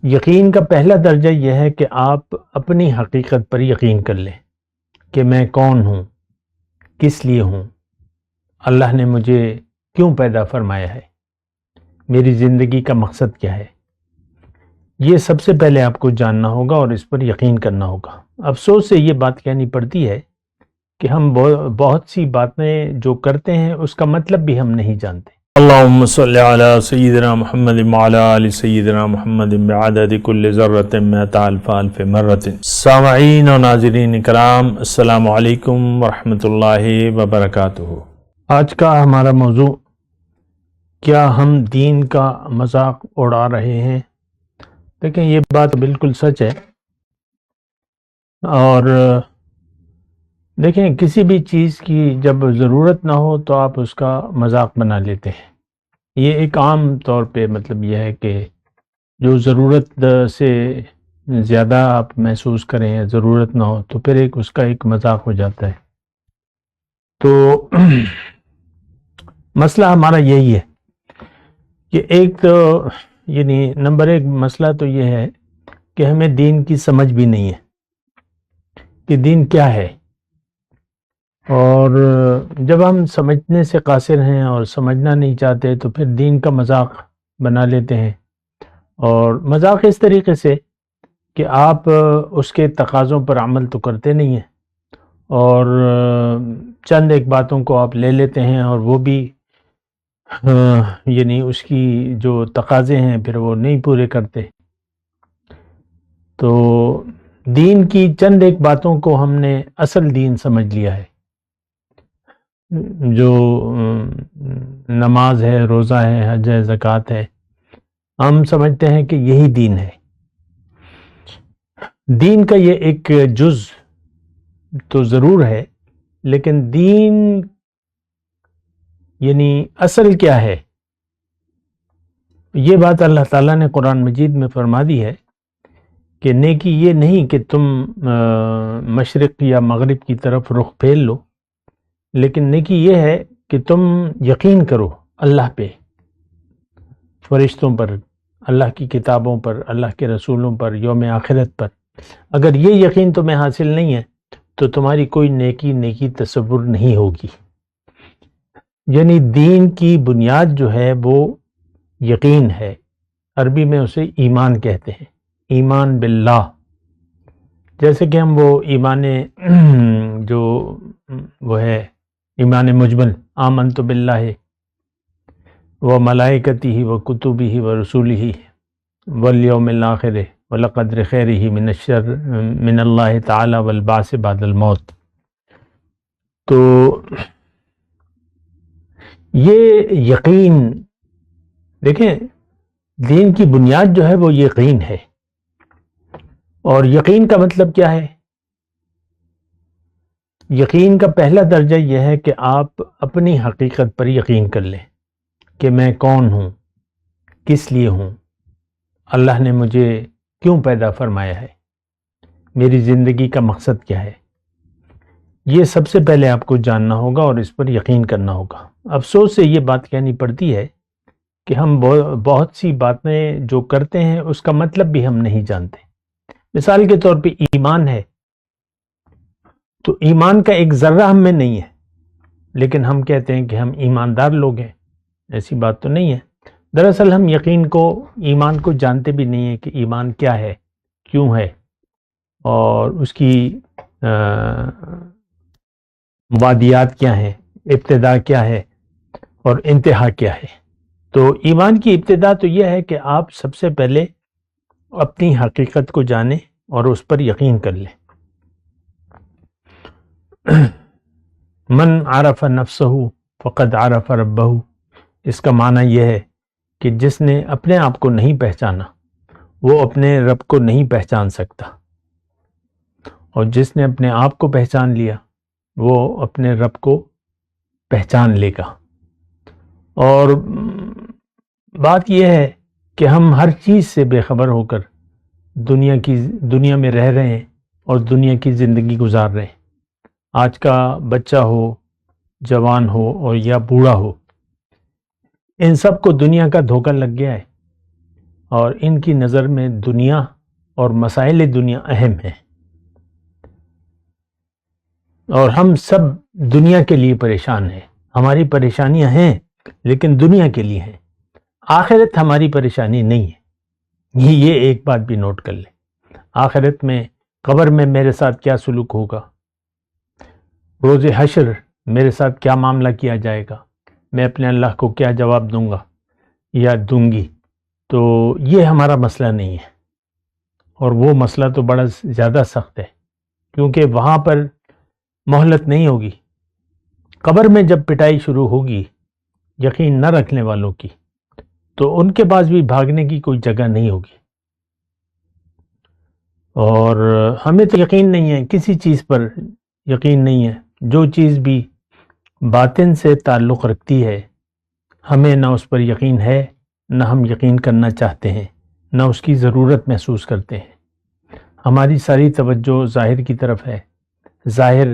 یقین کا پہلا درجہ یہ ہے کہ آپ اپنی حقیقت پر یقین کر لیں کہ میں کون ہوں، کس لیے ہوں، اللہ نے مجھے کیوں پیدا فرمایا ہے، میری زندگی کا مقصد کیا ہے۔ یہ سب سے پہلے آپ کو جاننا ہوگا اور اس پر یقین کرنا ہوگا۔ افسوس سے یہ بات کہنی پڑتی ہے کہ ہم بہت سی باتیں جو کرتے ہیں اس کا مطلب بھی ہم نہیں جانتے۔ اللہم صلی علی سیدنا محمد وعلی آل سیدنا محمد بعدد کل ذرۃ مئۃ الف الف مرۃ۔ سامعین و ناظرین کرام، السلام علیکم ورحمۃ اللہ وبرکاتہ۔ آج کا ہمارا موضوع، کیا ہم دین کا مذاق اڑا رہے ہیں؟ دیکھیں، یہ بات بالکل سچ ہے۔ اور دیکھیں، کسی بھی چیز کی جب ضرورت نہ ہو تو آپ اس کا مذاق بنا لیتے ہیں۔ یہ ایک عام طور پہ مطلب یہ ہے کہ جو ضرورت سے زیادہ آپ محسوس کریں یا ضرورت نہ ہو تو پھر اس کا ایک مذاق ہو جاتا ہے۔ تو مسئلہ ہمارا یہی ہے کہ ایک تو یعنی نمبر ایک مسئلہ تو یہ ہے کہ ہمیں دین کی سمجھ بھی نہیں ہے کہ دین کیا ہے۔ اور جب ہم سمجھنے سے قاصر ہیں اور سمجھنا نہیں چاہتے تو پھر دین کا مذاق بنا لیتے ہیں، اور مذاق اس طریقے سے کہ آپ اس کے تقاضوں پر عمل تو کرتے نہیں ہیں، اور چند ایک باتوں کو آپ لے لیتے ہیں اور وہ بھی یعنی اس کی جو تقاضے ہیں پھر وہ نہیں پورے کرتے۔ تو دین کی چند ایک باتوں کو ہم نے اصل دین سمجھ لیا ہے، جو نماز ہے، روزہ ہے، حج ہے، زکوٰۃ ہے، ہم سمجھتے ہیں کہ یہی دین ہے۔ دین کا یہ ایک جز تو ضرور ہے، لیکن دین یعنی اصل کیا ہے، یہ بات اللہ تعالیٰ نے قرآن مجید میں فرما دی ہے کہ نیکی یہ نہیں کہ تم مشرق یا مغرب کی طرف رخ پھیر لو، لیکن نیکی یہ ہے کہ تم یقین کرو اللہ پہ، فرشتوں پر، اللہ کی کتابوں پر، اللہ کے رسولوں پر، یوم آخرت پر۔ اگر یہ یقین تمہیں حاصل نہیں ہے تو تمہاری کوئی نیکی تصور نہیں ہوگی۔ یعنی دین کی بنیاد جو ہے وہ یقین ہے، عربی میں اسے ایمان کہتے ہیں، ایمان باللہ۔ جیسے کہ ہم وہ ایمان جو وہ ہے ایمان مجمل، آمنت باللہ و ملائکتہ و کتبہ و رسولہ والیوم الآخر والقدر خیرہ من اللہ تعالی والبعث بعد الموت۔ تو یہ یقین، دیکھیں، دین کی بنیاد جو ہے وہ یقین ہے۔ اور یقین کا مطلب کیا ہے؟ یقین کا پہلا درجہ یہ ہے کہ آپ اپنی حقیقت پر یقین کر لیں کہ میں کون ہوں، کس لیے ہوں، اللہ نے مجھے کیوں پیدا فرمایا ہے، میری زندگی کا مقصد کیا ہے۔ یہ سب سے پہلے آپ کو جاننا ہوگا اور اس پر یقین کرنا ہوگا۔ افسوس سے یہ بات کہنی پڑتی ہے کہ ہم بہت سی باتیں جو کرتے ہیں اس کا مطلب بھی ہم نہیں جانتے۔ مثال کے طور پہ ایمان ہے، تو ایمان کا ایک ذرہ ہم میں نہیں ہے، لیکن ہم کہتے ہیں کہ ہم ایماندار لوگ ہیں۔ ایسی بات تو نہیں ہے۔ دراصل ہم یقین کو، ایمان کو جانتے بھی نہیں ہیں کہ ایمان کیا ہے، کیوں ہے، اور اس کی مبادیات کیا ہیں، ابتدا کیا ہے اور انتہا کیا ہے۔ تو ایمان کی ابتدا تو یہ ہے کہ آپ سب سے پہلے اپنی حقیقت کو جانیں اور اس پر یقین کر لیں۔ من عرف نفسہ فقد عرف ربہ، اس کا معنی یہ ہے کہ جس نے اپنے آپ کو نہیں پہچانا وہ اپنے رب کو نہیں پہچان سکتا، اور جس نے اپنے آپ کو پہچان لیا وہ اپنے رب کو پہچان لے گا۔ اور بات یہ ہے کہ ہم ہر چیز سے بے خبر ہو کر دنیا میں رہ رہے ہیں اور دنیا کی زندگی گزار رہے ہیں۔ آج کا بچہ ہو، جوان ہو اور یا بوڑھا ہو، ان سب کو دنیا کا دھوکہ لگ گیا ہے، اور ان کی نظر میں دنیا اور مسائل دنیا اہم ہیں، اور ہم سب دنیا کے لیے پریشان ہیں. ہماری پریشانیاں ہیں لیکن دنیا کے لیے ہیں، آخرت ہماری پریشانی نہیں ہے. یہ ایک بات بھی نوٹ کر لیں، آخرت میں قبر میں میرے ساتھ کیا سلوک ہوگا، روز حشر میرے ساتھ کیا معاملہ کیا جائے گا، میں اپنے اللہ کو کیا جواب دوں گا یا دوں گی، تو یہ ہمارا مسئلہ نہیں ہے. اور وہ مسئلہ تو بڑا زیادہ سخت ہے، کیونکہ وہاں پر مہلت نہیں ہوگی. قبر میں جب پٹائی شروع ہوگی یقین نہ رکھنے والوں کی، تو ان کے پاس بھی بھاگنے کی کوئی جگہ نہیں ہوگی. اور ہمیں تو یقین نہیں ہے، کسی چیز پر یقین نہیں ہے. جو چیز بھی باطن سے تعلق رکھتی ہے ہمیں نہ اس پر یقین ہے، نہ ہم یقین کرنا چاہتے ہیں، نہ اس کی ضرورت محسوس کرتے ہیں. ہماری ساری توجہ ظاہر کی طرف ہے، ظاہر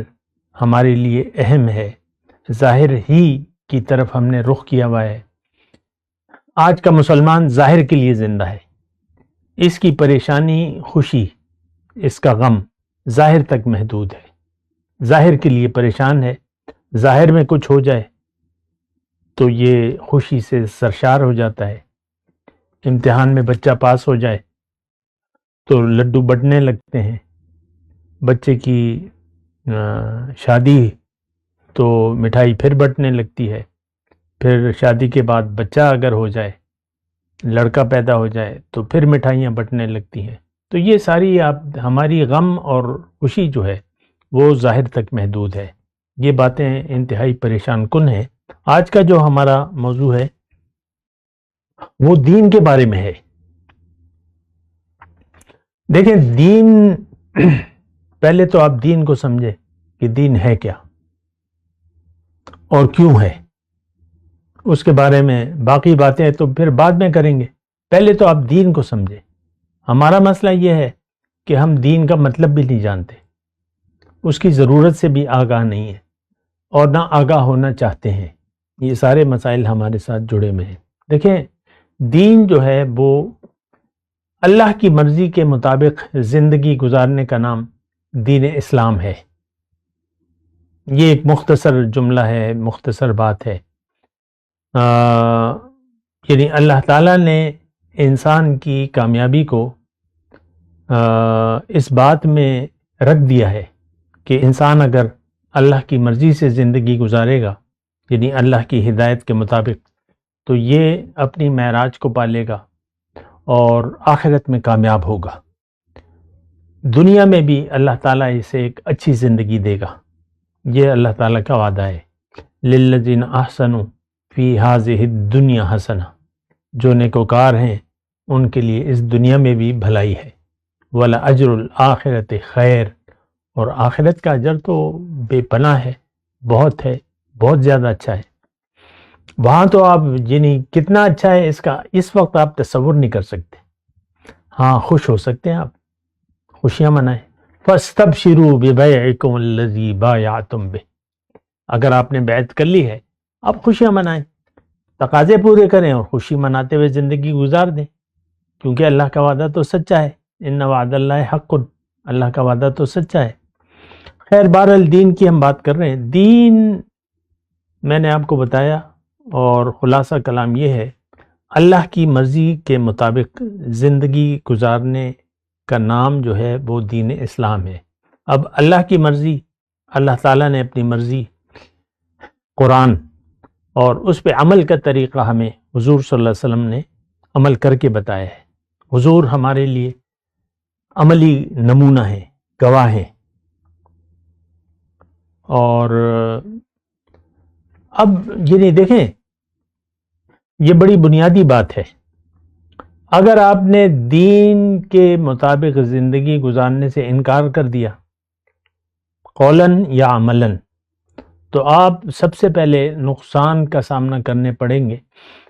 ہمارے لیے اہم ہے، ظاہر ہی کی طرف ہم نے رخ کیا ہوا ہے. آج کا مسلمان ظاہر کے لیے زندہ ہے، اس کی پریشانی خوشی، اس کا غم ظاہر تک محدود ہے، ظاہر کے لیے پریشان ہے. ظاہر میں کچھ ہو جائے تو یہ خوشی سے سرشار ہو جاتا ہے. امتحان میں بچہ پاس ہو جائے تو لڈو بٹنے لگتے ہیں، بچے کی شادی تو مٹھائی پھر بٹنے لگتی ہے، پھر شادی کے بعد بچہ اگر ہو جائے، لڑکا پیدا ہو جائے تو پھر مٹھائیاں بٹنے لگتی ہیں. تو یہ ساری ہماری غم اور خوشی جو ہے وہ ظاہر تک محدود ہے. یہ باتیں انتہائی پریشان کن ہیں. آج کا جو ہمارا موضوع ہے وہ دین کے بارے میں ہے. دیکھیں دین، پہلے تو آپ دین کو سمجھے کہ دین ہے کیا اور کیوں ہے، اس کے بارے میں باقی باتیں تو پھر بعد میں کریں گے. پہلے تو آپ دین کو سمجھے. ہمارا مسئلہ یہ ہے کہ ہم دین کا مطلب بھی نہیں جانتے، اس کی ضرورت سے بھی آگاہ نہیں ہیں اور نہ آگاہ ہونا چاہتے ہیں. یہ سارے مسائل ہمارے ساتھ جڑے ہوئے ہیں. دیکھیں دین جو ہے وہ اللہ کی مرضی کے مطابق زندگی گزارنے کا نام دین اسلام ہے. یہ ایک مختصر جملہ ہے، مختصر بات ہے. یعنی اللہ تعالیٰ نے انسان کی کامیابی کو اس بات میں رکھ دیا ہے کہ انسان اگر اللہ کی مرضی سے زندگی گزارے گا، یعنی اللہ کی ہدایت کے مطابق، تو یہ اپنی معراج کو پالے گا اور آخرت میں کامیاب ہوگا. دنیا میں بھی اللہ تعالیٰ اسے ایک اچھی زندگی دے گا. یہ اللہ تعالیٰ کا وعدہ ہے، للذین احسنوا فی ہذہ الدنیا حسنہ. جو نیکوکار ہیں ان کے لیے اس دنیا میں بھی بھلائی ہے. وَلَأَجْرُ الْآخِرَةِ خیر، اور آخرت کا اجر تو بے پناہ ہے، بہت ہے، بہت زیادہ اچھا ہے. وہاں تو آپ یعنی کتنا اچھا ہے اس کا اس وقت آپ تصور نہیں کر سکتے. ہاں خوش ہو سکتے ہیں، آپ خوشیاں منائیں. فَاسْتَبْشِرُوا بِبَيْعِكُمُ الَّذِي بَایَعْتُمْ بِهِ. اگر آپ نے بیعت کر لی ہے، آپ خوشیاں منائیں، تقاضے پورے کریں اور خوشی مناتے ہوئے زندگی گزار دیں، کیونکہ اللہ کا وعدہ تو سچا ہے. ان وعد اللہ حق، اللہ کا وعدہ تو سچا ہے. خیر بہرحال دین کی ہم بات کر رہے ہیں. دین میں نے آپ کو بتایا، اور خلاصہ کلام یہ ہے، اللہ کی مرضی کے مطابق زندگی گزارنے کا نام جو ہے وہ دین اسلام ہے. اب اللہ کی مرضی، اللہ تعالیٰ نے اپنی مرضی قرآن اور اس پہ عمل کا طریقہ ہمیں حضور صلی اللہ علیہ وسلم نے عمل کر کے بتایا ہے. حضور ہمارے لیے عملی نمونہ ہے، گواہ ہیں. اور اب یہ نہیں دیکھیں، یہ بڑی بنیادی بات ہے. اگر آپ نے دین کے مطابق زندگی گزارنے سے انکار کر دیا قولاً یا عملاً، تو آپ سب سے پہلے نقصان کا سامنا کرنے پڑیں گے.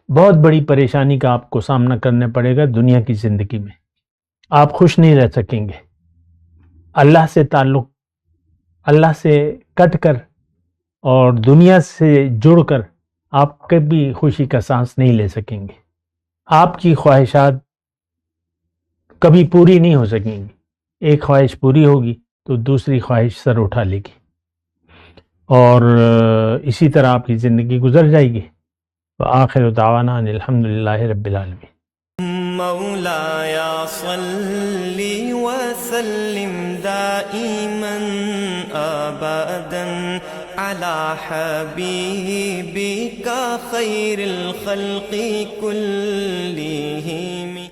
بہت بڑی پریشانی کا آپ کو سامنا کرنا پڑے گا دنیا کی زندگی میں. آپ خوش نہیں رہ سکیں گے. اللہ سے تعلق، اللہ سے کٹ کر اور دنیا سے جڑ کر آپ کبھی خوشی کا سانس نہیں لے سکیں گے. آپ کی خواہشات کبھی پوری نہیں ہو سکیں گی. ایک خواہش پوری ہوگی تو دوسری خواہش سر اٹھا لے گی، اور اسی طرح آپ کی زندگی گزر جائے گی. وآخر دعوانا ان الحمدللہ رب العالمین. مولاي صل وسلم دائما ابدا على حبيبك خير الخلق كلهم.